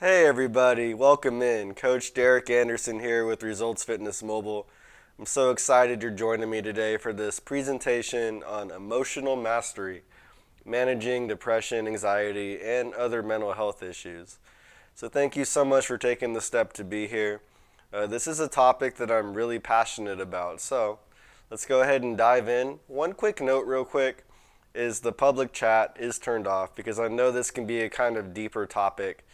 Hey everybody, welcome in. Coach Derek Anderson here with Results Fitness Mobile. I'm so excited you're joining me today for this presentation on emotional mastery, managing depression, anxiety, and other mental health issues. So thank you so much for taking the step to be here. This is a topic that I'm really passionate about, so let's go ahead and dive in. One quick note real quick is the public chat is turned off because I know this can be a kind of deeper topic,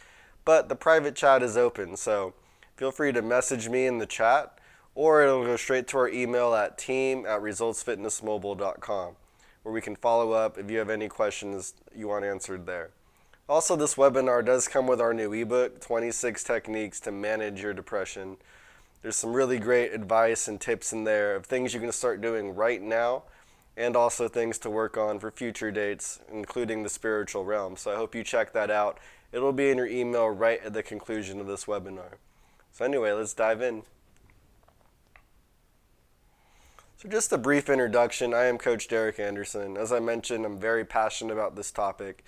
but the private chat is open, so feel free to message me in the chat or it'll go straight to our email at team@resultsfitnessmobile.com where we can follow up if you have any questions you want answered there. Also, this webinar does come with our new ebook, 26 Techniques to Manage Your Depression. There's some really great advice and tips in there of things you can start doing right now and also things to work on for future dates, including the spiritual realm. So I hope you check that out. It'll be in your email right at the conclusion of this webinar. So anyway, let's dive in. So just a brief introduction. I am Coach Derek Anderson. As I mentioned, I'm very passionate about this topic.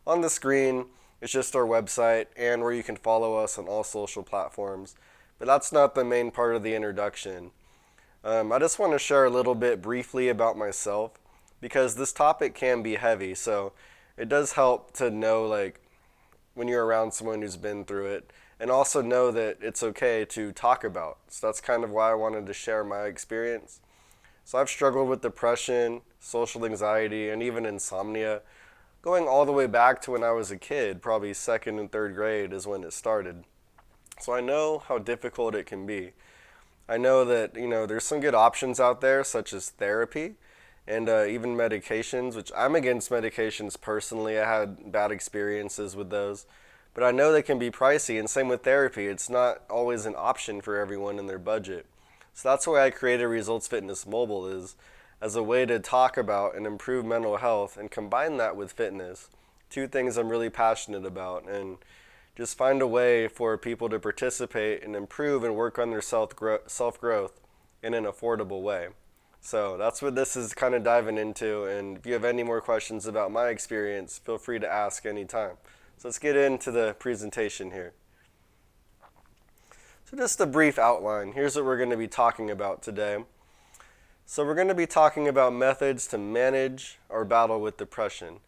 On the screen, it's just our website and where you can follow us on all social platforms. But that's not the main part of the introduction. I just want to share a little bit briefly about myself because this topic can be heavy. So it does help to know when you're around someone who's been through it and also know that it's okay to talk about. So that's kind of why I wanted to share my experience. So I've struggled with depression, social anxiety, and even insomnia going all the way back to when I was a kid, probably second and third grade is when it started. So I know how difficult it can be. I know that, there's some good options out there such as therapy and even medications, which I'm against medications personally. I had bad experiences with those. But I know they can be pricey, and same with therapy. It's not always an option for everyone in their budget. So that's why I created Results Fitness Mobile is as a way to talk about and improve mental health and combine that with fitness. Two things I'm really passionate about, and just find a way for people to participate and improve and work on their self-growth in an affordable way. So that's what this is kind of diving into, and if you have any more questions about my experience, feel free to ask anytime. So let's get into the presentation here. So just a brief outline. Here's what we're going to be talking about today. So we're going to be talking about methods to manage or battle with depression.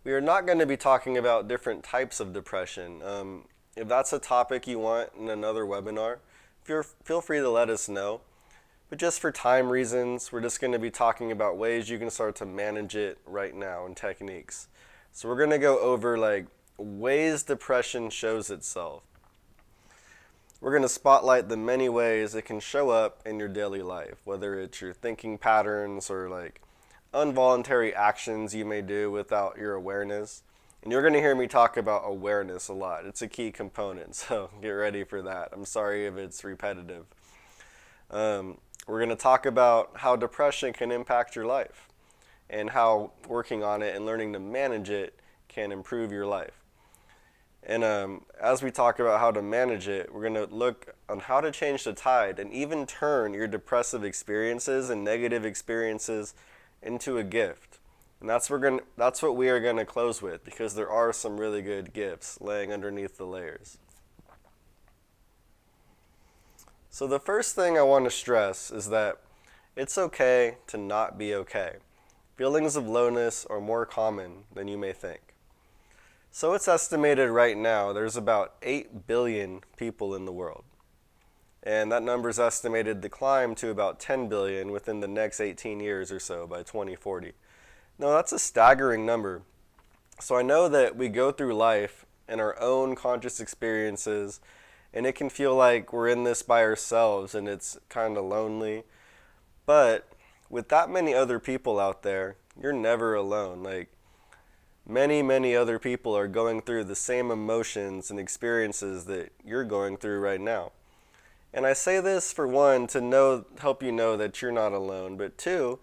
We are not going to be talking about different types of depression. If that's a topic you want in another webinar, feel free to let us know. But just for time reasons, we're just going to be talking about ways you can start to manage it right now and techniques. So we're going to go over ways depression shows itself. We're going to spotlight the many ways it can show up in your daily life, whether it's your thinking patterns or involuntary actions you may do without your awareness. And you're going to hear me talk about awareness a lot. It's a key component, so get ready for that. I'm sorry if it's repetitive. We're going to talk about how depression can impact your life and how working on it and learning to manage it can improve your life. And as we talk about how to manage it, we're going to look on how to change the tide and even turn your depressive experiences and negative experiences into a gift. And that's what we are going to close with, because there are some really good gifts laying underneath the layers. So the first thing I want to stress is that it's okay to not be okay. Feelings of lowness are more common than you may think. So it's estimated right now there's about 8 billion people in the world. And that number is estimated to climb to about 10 billion within the next 18 years or so by 2040. Now that's a staggering number. So I know that we go through life in our own conscious experiences, and it can feel like we're in this by ourselves and it's kind of lonely. But with that many other people out there, you're never alone. Many other people are going through the same emotions and experiences that you're going through right now. And I say this for one, to help you know that you're not alone, but two,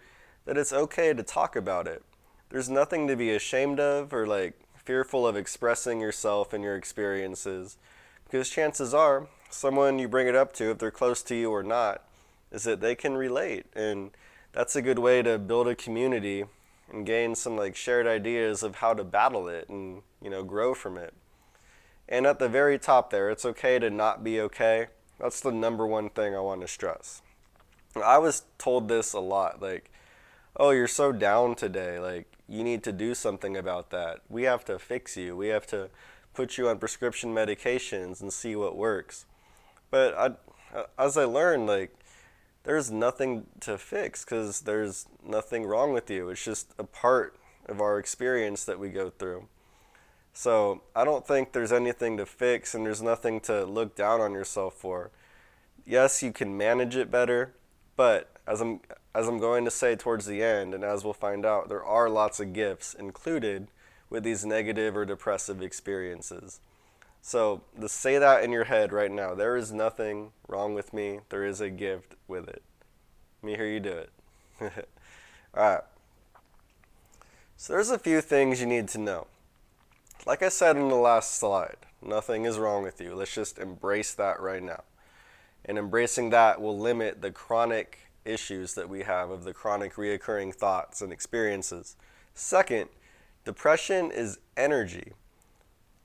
that it's okay to talk about it. There's nothing to be ashamed of or fearful of expressing yourself and your experiences, because chances are someone you bring it up to, if they're close to you or not, is that they can relate, and that's a good way to build a community and gain some shared ideas of how to battle it and grow from it. And at the very top there, it's okay to not be okay. That's the number one thing I want to stress. I was told this a lot, like, oh, you're so down today, like, you need to do something about that. We have to fix you. We have to put you on prescription medications and see what works. But as I learned, like, there's nothing to fix because there's nothing wrong with you. It's just a part of our experience that we go through. So I don't think there's anything to fix and there's nothing to look down on yourself for. Yes, you can manage it better, but as I'm going to say towards the end, and as we'll find out, there are lots of gifts included with these negative or depressive experiences. So just say that in your head right now. There is nothing wrong with me. There is a gift with it. Let me hear you do it. All right. So there's a few things you need to know. Like I said in the last slide, nothing is wrong with you. Let's just embrace that right now. And embracing that will limit the chronic issues that we have of the chronic reoccurring thoughts and experiences. Second, depression is energy.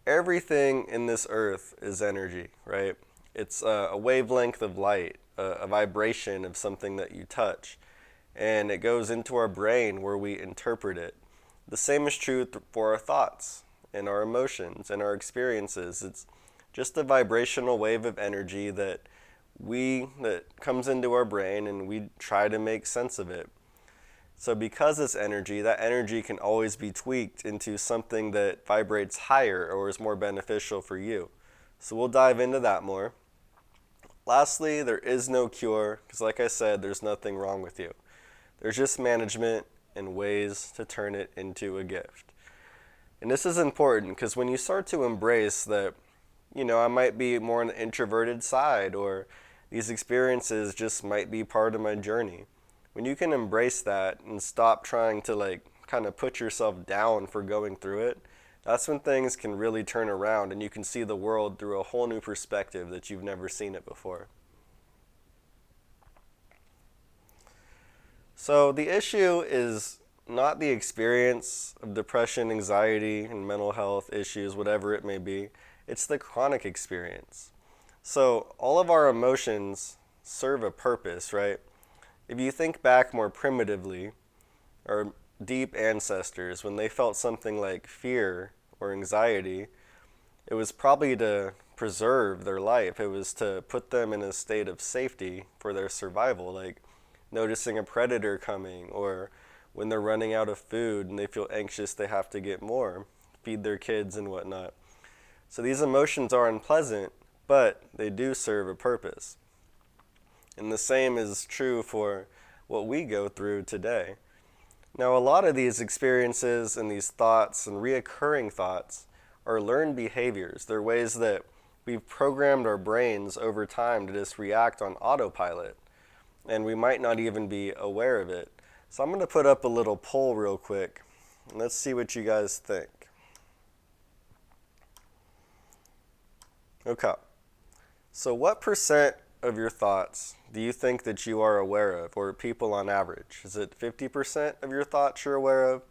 Everything in this earth is energy, right? It's a wavelength of light, a vibration of something that you touch, and it goes into our brain where we interpret it. The same is true for our thoughts and our emotions and our experiences. It's just a vibrational wave of energy that comes into our brain, and we try to make sense of it. So because it's energy, that energy can always be tweaked into something that vibrates higher or is more beneficial for you. So we'll dive into that more. Lastly, there is no cure, because like I said, there's nothing wrong with you. There's just management and ways to turn it into a gift. And this is important because when you start to embrace that, I might be more on the introverted side, or these experiences just might be part of my journey. When you can embrace that and stop trying to kind of put yourself down for going through it, that's when things can really turn around and you can see the world through a whole new perspective that you've never seen it before. So the issue is not the experience of depression, anxiety, and mental health issues, whatever it may be. It's the chronic experience. So all of our emotions serve a purpose, right? If you think back more primitively, our deep ancestors, when they felt something like fear or anxiety, it was probably to preserve their life. It was to put them in a state of safety for their survival, like noticing a predator coming, or when they're running out of food and they feel anxious they have to get more, feed their kids and whatnot. So these emotions are unpleasant, but they do serve a purpose. And the same is true for what we go through today. Now, a lot of these experiences and these thoughts and reoccurring thoughts are learned behaviors. They're ways that we've programmed our brains over time to just react on autopilot, and we might not even be aware of it. So I'm going to put up a little poll real quick, and let's see what you guys think. Okay. So what percent of your thoughts do you think that you are aware of, or people on average? Is it 50% of your thoughts you're aware of,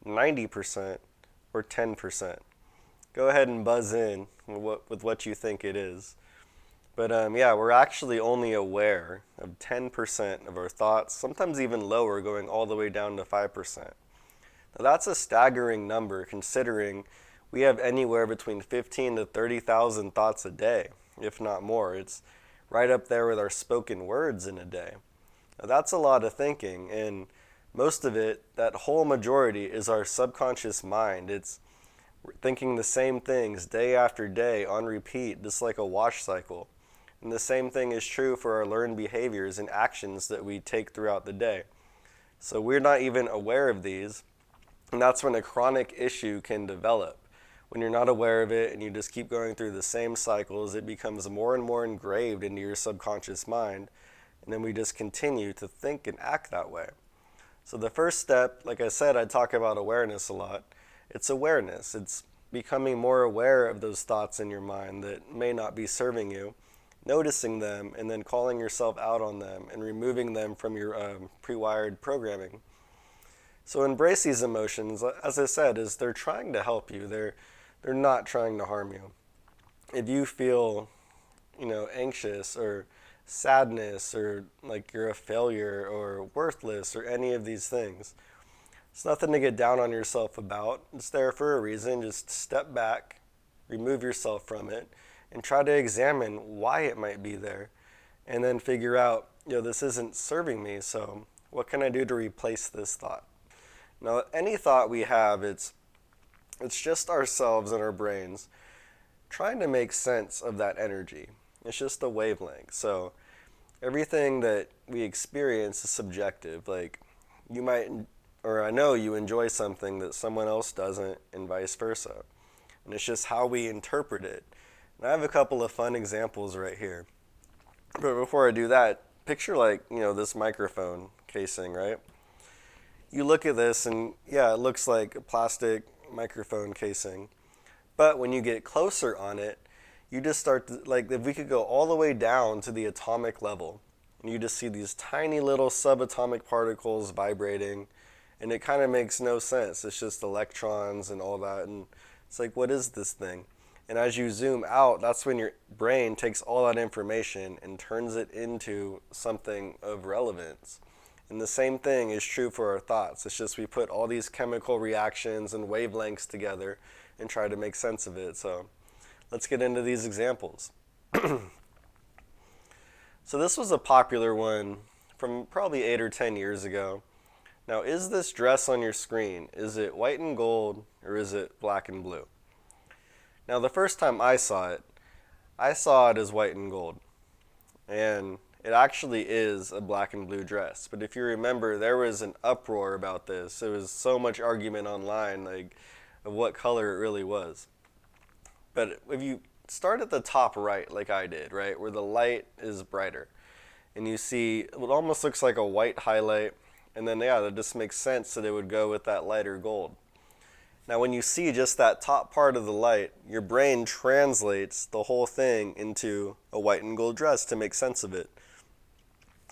90%, or 10%? Go ahead and buzz in with what you think it is. But we're actually only aware of 10% of our thoughts, sometimes even lower, going all the way down to 5%. Now that's a staggering number considering we have anywhere between 15 to 30,000 thoughts a day, if not more. It's right up there with our spoken words in a day. Now that's a lot of thinking, and most of it, that whole majority, is our subconscious mind. It's thinking the same things day after day on repeat, just like a wash cycle. And the same thing is true for our learned behaviors and actions that we take throughout the day. So we're not even aware of these, and that's when a chronic issue can develop. When you're not aware of it and you just keep going through the same cycles, it becomes more and more engraved into your subconscious mind, and then we just continue to think and act that way. So the first step, like I said, I talk about awareness a lot. It's awareness. It's becoming more aware of those thoughts in your mind that may not be serving you, noticing them, and then calling yourself out on them and removing them from your pre-wired programming. So embrace these emotions, as I said, is they're trying to help you. They're not trying to harm you. if you feel, anxious or sadness or like you're a failure or worthless or any of these things, it's nothing to get down on yourself about. It's there for a reason. Just step back, remove yourself from it, and try to examine why it might be there. And then figure out, this isn't serving me, so what can I do to replace this thought? Now, any thought we have, it's just ourselves and our brains trying to make sense of that energy. It's just a wavelength. So everything that we experience is subjective. Like you might, or I know you enjoy something that someone else doesn't, and vice versa. And it's just how we interpret it. And I have a couple of fun examples right here. But before I do that, picture like, this microphone casing, right? You look at this and yeah, it looks like a plastic microphone casing. But when you get closer on it, you just start to, like, if we could go all the way down to the atomic level, and you just see these tiny little subatomic particles vibrating, and it kind of makes no sense. It's just electrons and all that, and it's like, what is this thing? And as you zoom out, that's when your brain takes all that information and turns it into something of relevance. And the same thing is true for our thoughts. It's just we put all these chemical reactions and wavelengths together and try to make sense of it. So let's get into these examples. So this was a popular one from probably 8 or 10 years ago. Now, is this dress on your screen, is it white and gold or is it black and blue? Now, the first time I saw it as white and gold. And it actually is a black and blue dress. But if you remember, there was an uproar about this. There was so much argument online, like, of what color it really was. But if you start at the top right, like I did, right, where the light is brighter, and you see what almost looks like a white highlight, and then, yeah, that just makes sense that it would go with that lighter gold. Now, when you see just that top part of the light, your brain translates the whole thing into a white and gold dress to make sense of it.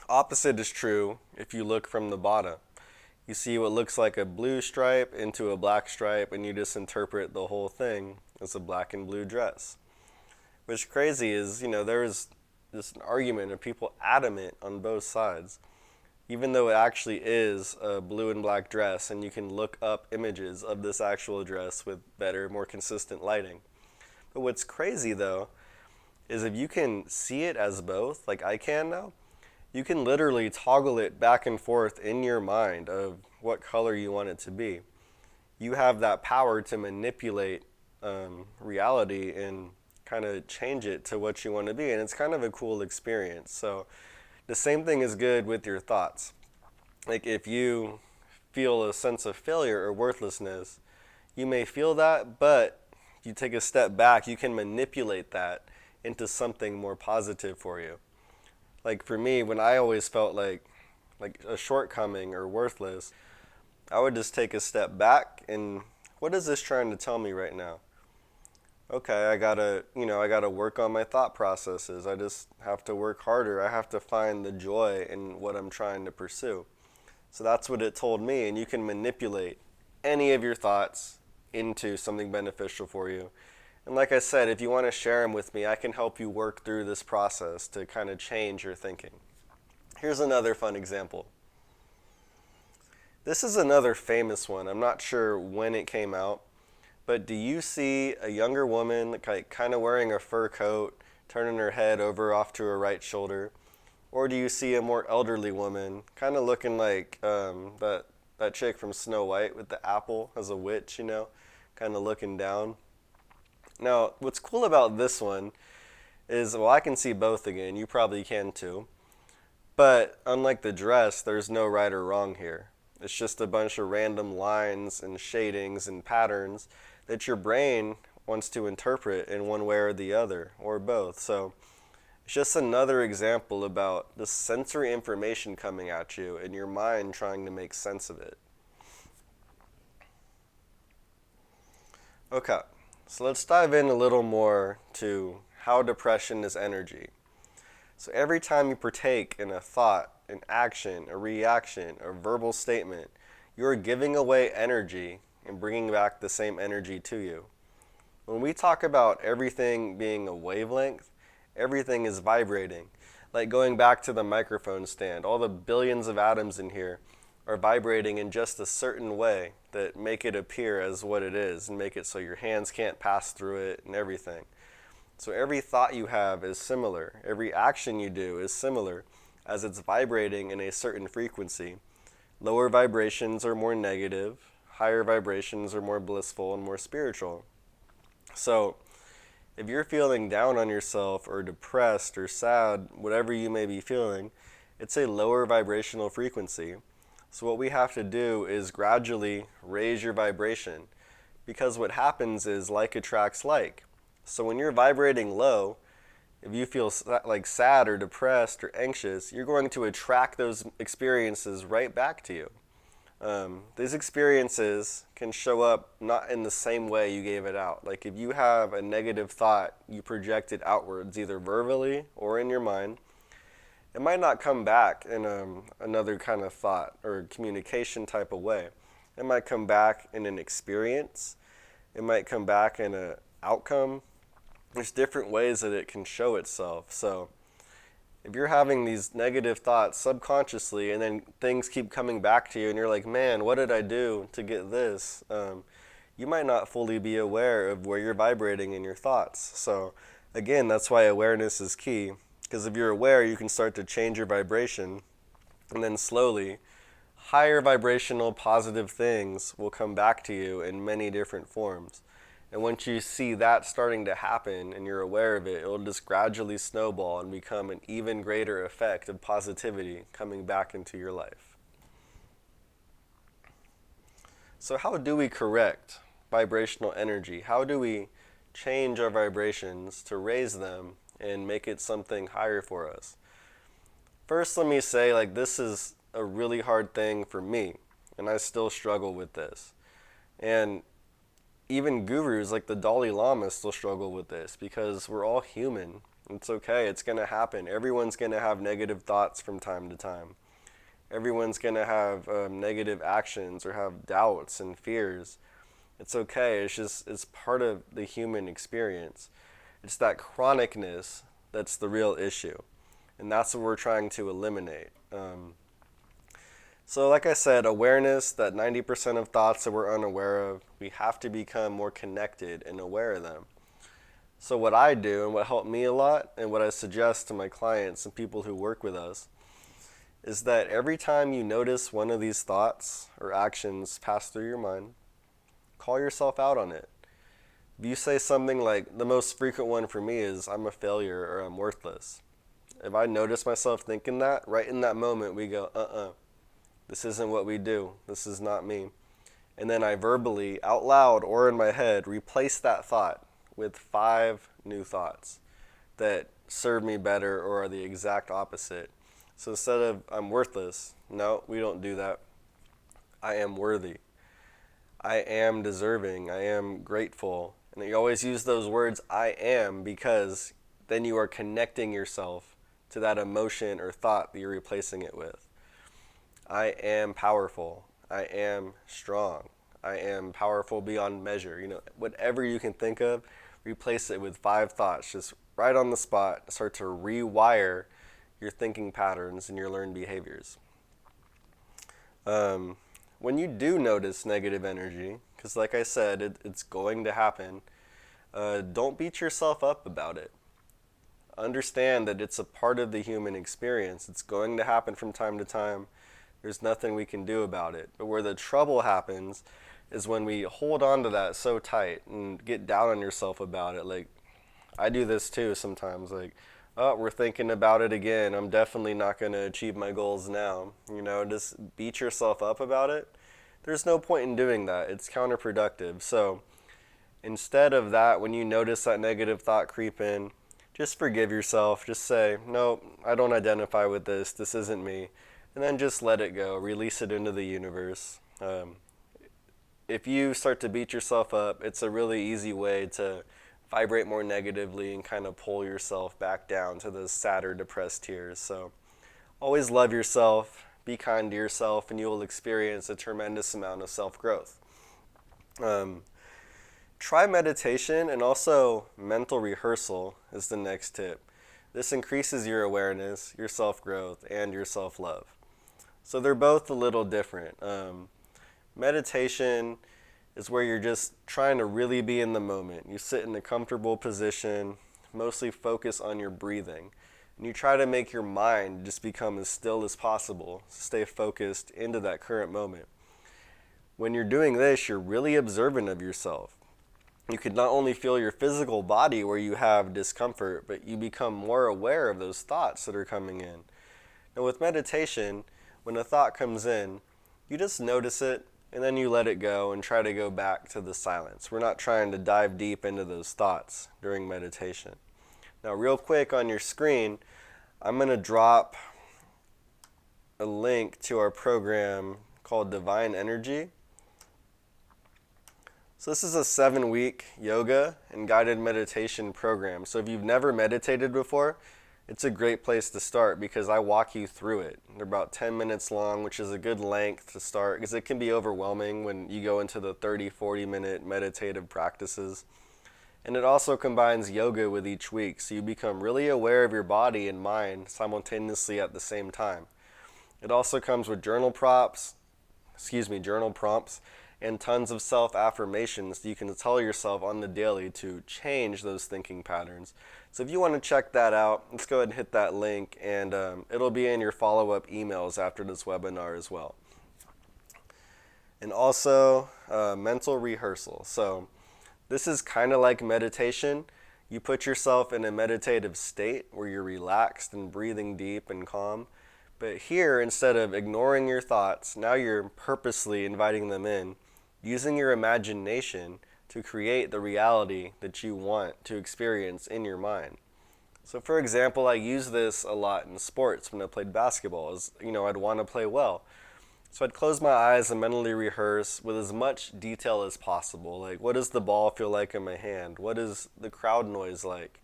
Opposite is true if you look from the bottom. You see what looks like a blue stripe into a black stripe, and you just interpret the whole thing as a black and blue dress. What's crazy is, there is just an argument of people adamant on both sides, even though it actually is a blue and black dress, and you can look up images of this actual dress with better, more consistent lighting. But what's crazy, though, is if you can see it as both, like I can now, you can literally toggle it back and forth in your mind of what color you want it to be. You have that power to manipulate reality and kind of change it to what you want to be, and it's kind of a cool experience. So the same thing is good with your thoughts. Like if you feel a sense of failure or worthlessness, you may feel that, but you take a step back, you can manipulate that into something more positive for you. Like for me, when I always felt like a shortcoming or worthless, I would just take a step back and what is this trying to tell me right now? Okay, I gotta work on my thought processes. I just have to work harder. I have to find the joy in what I'm trying to pursue. So that's what it told me, and you can manipulate any of your thoughts into something beneficial for you. And like I said, if you want to share them with me, I can help you work through this process to kind of change your thinking. Here's another fun example. This is another famous one. I'm not sure when it came out, but do you see a younger woman kind of wearing a fur coat, turning her head over off to her right shoulder? Or do you see a more elderly woman, kind of looking like that chick from Snow White with the apple as a witch, kind of looking down? Now, what's cool about this one is, well, I can see both again. You probably can too. But unlike the dress, there's no right or wrong here. It's just a bunch of random lines and shadings and patterns that your brain wants to interpret in one way or the other, or both. So it's just another example about the sensory information coming at you and your mind trying to make sense of it. Okay, so let's dive in a little more to how depression is energy. So every time you partake in a thought, an action, a reaction, a verbal statement, you are giving away energy and bringing back the same energy to you. When we talk about everything being a wavelength, everything is vibrating. Like going back to the microphone stand, all the billions of atoms in here are vibrating in just a certain way that make it appear as what it is and make it so your hands can't pass through it and everything. So every thought you have is similar. Every action you do is similar as it's vibrating in a certain frequency. Lower vibrations are more negative, higher vibrations are more blissful and more spiritual. So if you're feeling down on yourself or depressed or sad, whatever you may be feeling, it's a lower vibrational frequency. So what we have to do is gradually raise your vibration, because what happens is like attracts like. So when you're vibrating low, if you feel like sad or depressed or anxious, you're going to attract those experiences right back to you. These experiences can show up not in the same way you gave it out. Like if you have a negative thought, you project it outwards, either verbally or in your mind. It might not come back in another kind of thought or communication type of way. It might come back in an experience. It might come back in an outcome. There's different ways that it can show itself. So if you're having these negative thoughts subconsciously and then things keep coming back to you and you're like, man, what did I do to get this? You might not fully be aware of where you're vibrating in your thoughts. So again, that's why awareness is key. Because if you're aware, you can start to change your vibration, and then slowly, higher vibrational positive things will come back to you in many different forms. And once you see that starting to happen and you're aware of it, it'll just gradually snowball and become an even greater effect of positivity coming back into your life. So how do we correct vibrational energy? How do we change our vibrations to raise them and make it something higher for us? First, let me say, like, this is a really hard thing for me, and I still struggle with this. And even gurus like the Dalai Lama still struggle with this, because we're all human. It's okay, it's going to happen. Everyone's going to have negative thoughts from time to time. Everyone's going to have negative actions or have doubts and fears. It's okay, it's part of the human experience. It's that chronicness that's the real issue. And that's what we're trying to eliminate. So like I said, awareness, that 90% of thoughts that we're unaware of, we have to become more connected and aware of them. So what I do and what helped me a lot and what I suggest to my clients and people who work with us is that every time you notice one of these thoughts or actions pass through your mind, call yourself out on it. If you say something like, the most frequent one for me is, I'm a failure or I'm worthless. If I notice myself thinking that, right in that moment we go, this isn't what we do. This is not me. And then I verbally, out loud or in my head, replace that thought with 5 new thoughts that serve me better or are the exact opposite. So instead of, I'm worthless, no, we don't do that. I am worthy. I am deserving. I am grateful. And you always use those words, I am, because then you are connecting yourself to that emotion or thought that you're replacing it with. I am powerful. I am strong. I am powerful beyond measure. Whatever you can think of, replace it with 5 thoughts. Just right on the spot, start to rewire your thinking patterns and your learned behaviors. When you do notice negative energy, because like I said, it's going to happen, don't beat yourself up about it. Understand that it's a part of the human experience. It's going to happen from time to time. There's nothing we can do about it. But where the trouble happens is when we hold on to that so tight and get down on yourself about it. Like, I do this too sometimes. Like, oh, we're thinking about it again. I'm definitely not going to achieve my goals now. Just beat yourself up about it. There's no point in doing that. It's counterproductive. So instead of that, when you notice that negative thought creep in, just forgive yourself. Just say, no, I don't identify with this. This isn't me. And then just let it go. Release it into the universe. If you start to beat yourself up, it's a really easy way to vibrate more negatively and kind of pull yourself back down to those sadder, depressed tears. So always love yourself, be kind to yourself, and you will experience a tremendous amount of self-growth. Try meditation, and also mental rehearsal is the next tip. This increases your awareness, your self-growth, and your self-love. So they're both a little different. Meditation is where you're just trying to really be in the moment. You sit in a comfortable position, mostly focus on your breathing, and you try to make your mind just become as still as possible, stay focused into that current moment. When you're doing this, you're really observant of yourself. You can not only feel your physical body where you have discomfort, but you become more aware of those thoughts that are coming in. And with meditation, when a thought comes in, you just notice it and then you let it go and try to go back to the silence. We're not trying to dive deep into those thoughts during meditation. Now, real quick on your screen, I'm going to drop a link to our program called Divine Energy. So this is a 7-week yoga and guided meditation program. So if you've never meditated before, it's a great place to start because I walk you through it. They're about 10 minutes long, which is a good length to start because it can be overwhelming when you go into the 30, 40-minute meditative practices. And it also combines yoga with each week, so you become really aware of your body and mind simultaneously at the same time. It also comes with journal prompts, and tons of self-affirmations that you can tell yourself on the daily to change those thinking patterns. So if you want to check that out, let's go ahead and hit that link, and it'll be in your follow-up emails after this webinar as well. And also mental rehearsal. So this is kind of like meditation. You put yourself in a meditative state where you're relaxed and breathing deep and calm. But here, instead of ignoring your thoughts, now you're purposely inviting them in, using your imagination to create the reality that you want to experience in your mind. So for example, I use this a lot in sports when I played basketball. I'd want to play well. So I'd close my eyes and mentally rehearse with as much detail as possible. Like, what does the ball feel like in my hand? What is the crowd noise like?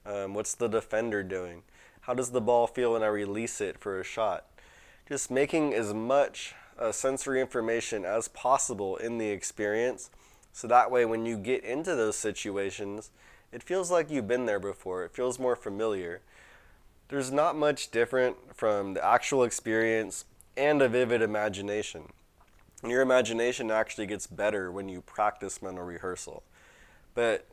What's the defender doing? How does the ball feel when I release it for a shot? Just making as much sensory information as possible in the experience, so that way when you get into those situations, it feels like you've been there before. It feels more familiar. There's not much different from the actual experience and a vivid imagination. And your imagination actually gets better when you practice mental rehearsal. But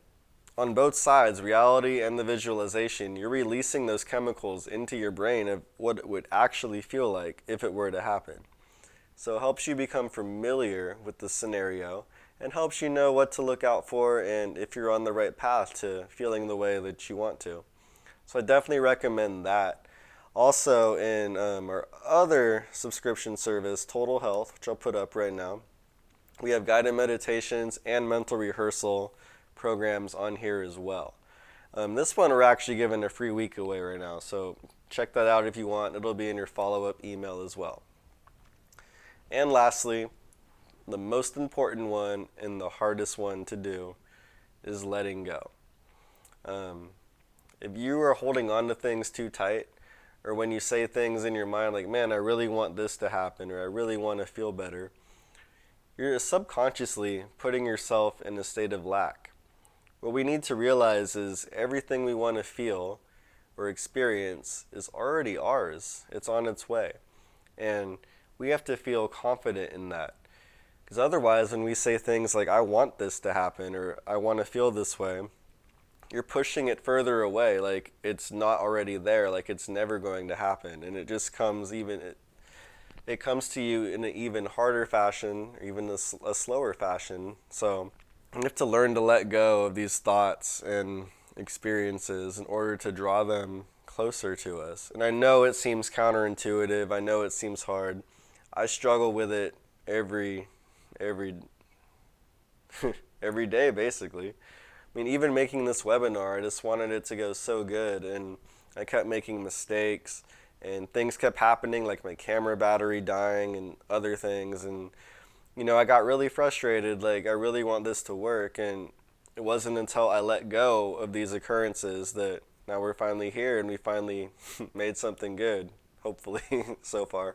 on both sides, reality and the visualization, you're releasing those chemicals into your brain of what it would actually feel like if it were to happen. So it helps you become familiar with the scenario and helps you know what to look out for and if you're on the right path to feeling the way that you want to. So I definitely recommend that. Also in our other subscription service, Total Health, which I'll put up right now, we have guided meditations and mental rehearsal programs on here as well. This one we're actually giving a free week away right now, so check that out if you want. It'll be in your follow-up email as well. And lastly, the most important one and the hardest one to do is letting go. If you are holding on to things too tight, or when you say things in your mind like, man, I really want this to happen, or I really want to feel better, you're subconsciously putting yourself in a state of lack. What we need to realize is everything we want to feel or experience is already ours. It's on its way. And we have to feel confident in that. Because otherwise, when we say things like, I want this to happen, or I want to feel this way, you're pushing it further away, like it's not already there, like it's never going to happen. And it just comes it comes to you in an even harder fashion, or even a slower fashion. So we have to learn to let go of these thoughts and experiences in order to draw them closer to us. And I know it seems counterintuitive. I know it seems hard. I struggle with it every every day, basically. I mean, even making this webinar, I just wanted it to go so good, and I kept making mistakes, and things kept happening, like my camera battery dying and other things, and I got really frustrated, like I really want this to work, and it wasn't until I let go of these occurrences that now we're finally here and we finally made something good, hopefully, so far.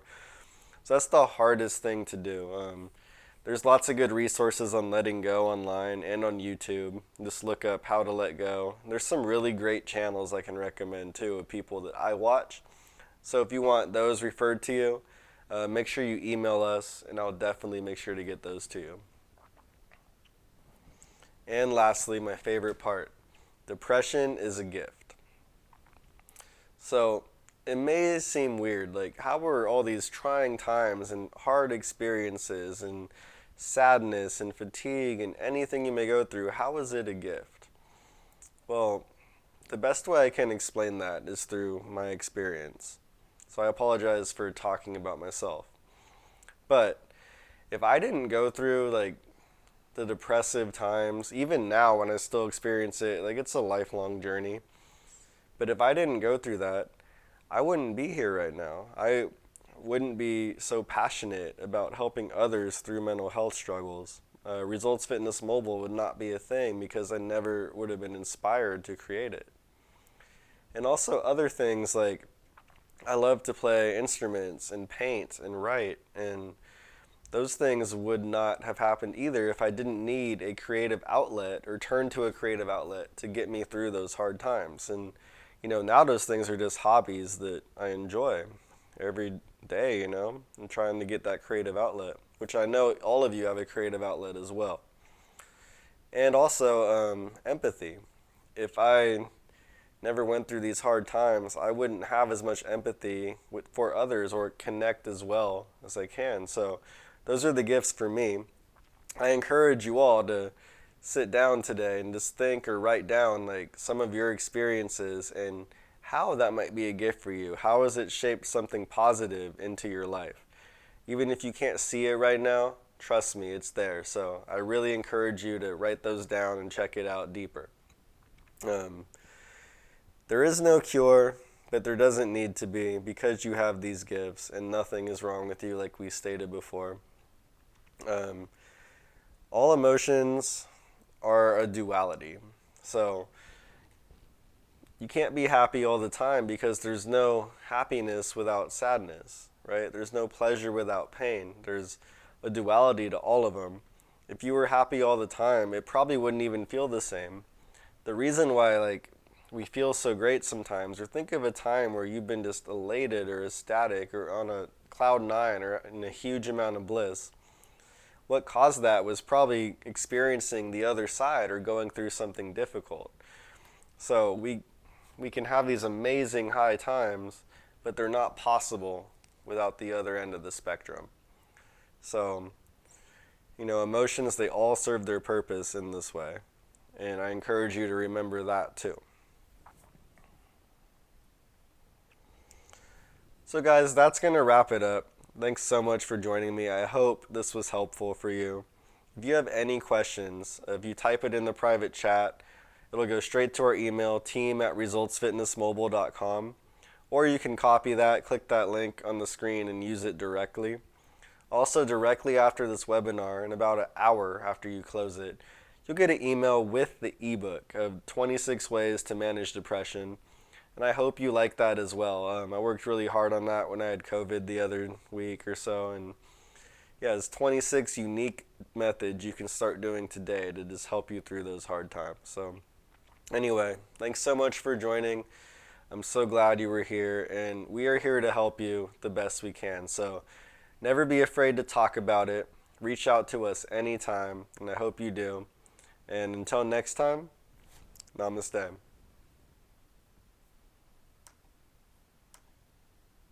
So that's the hardest thing to do. There's lots of good resources on letting go online and on YouTube. Just look up how to let go. There's some really great channels I can recommend too of people that I watch. So if you want those referred to you, make sure you email us and I'll definitely make sure to get those to you. And lastly, my favorite part, depression is a gift. So it may seem weird, like how are all these trying times and hard experiences and sadness and fatigue and anything you may go through, how is it a gift? Well, the best way I can explain that is through my experience. So I apologize for talking about myself. But if I didn't go through like the depressive times, even now when I still experience it, like it's a lifelong journey. But if I didn't go through that, I wouldn't be here right now. I wouldn't be so passionate about helping others through mental health struggles. Results Fitness Mobile would not be a thing because I never would have been inspired to create it. And also other things like I love to play instruments and paint and write, and those things would not have happened either if I didn't need a creative outlet or turn to a creative outlet to get me through those hard times. And now those things are just hobbies that I enjoy every day, and trying to get that creative outlet, which I know all of you have a creative outlet as well. And also empathy. If I never went through these hard times, I wouldn't have as much empathy for others or connect as well as I can. So those are the gifts for me. I encourage you all to sit down today and just think or write down like some of your experiences and how that might be a gift for you. How has it shaped something positive into your life? Even if you can't see it right now, trust me, it's there. So I really encourage you to write those down and check it out deeper. There is no cure, but there doesn't need to be because you have these gifts and nothing is wrong with you like we stated before. All emotions are a duality. So you can't be happy all the time because there's no happiness without sadness, right? There's no pleasure without pain. There's a duality to all of them. If you were happy all the time, it probably wouldn't even feel the same. The reason why we feel so great sometimes, or think of a time where you've been just elated or ecstatic or on a cloud nine or in a huge amount of bliss. What caused that was probably experiencing the other side or going through something difficult. So we can have these amazing high times, but they're not possible without the other end of the spectrum. So, emotions, they all serve their purpose in this way. And I encourage you to remember that too. So guys, that's going to wrap it up. Thanks so much for joining me. I hope this was helpful for you. If you have any questions, if you type it in the private chat, it'll go straight to our email, team@resultsfitnessmobile.com. Or you can copy that, click that link on the screen and use it directly. Also, directly after this webinar, in about an hour after you close it, you'll get an email with the ebook of 26 ways to manage depression. And I hope you like that as well. I worked really hard on that when I had COVID the other week or so. And yeah, it's 26 unique methods you can start doing today to just help you through those hard times. So anyway, thanks so much for joining. I'm so glad you were here, and we are here to help you the best we can. So never be afraid to talk about it. Reach out to us anytime, and I hope you do. And until next time, namaste.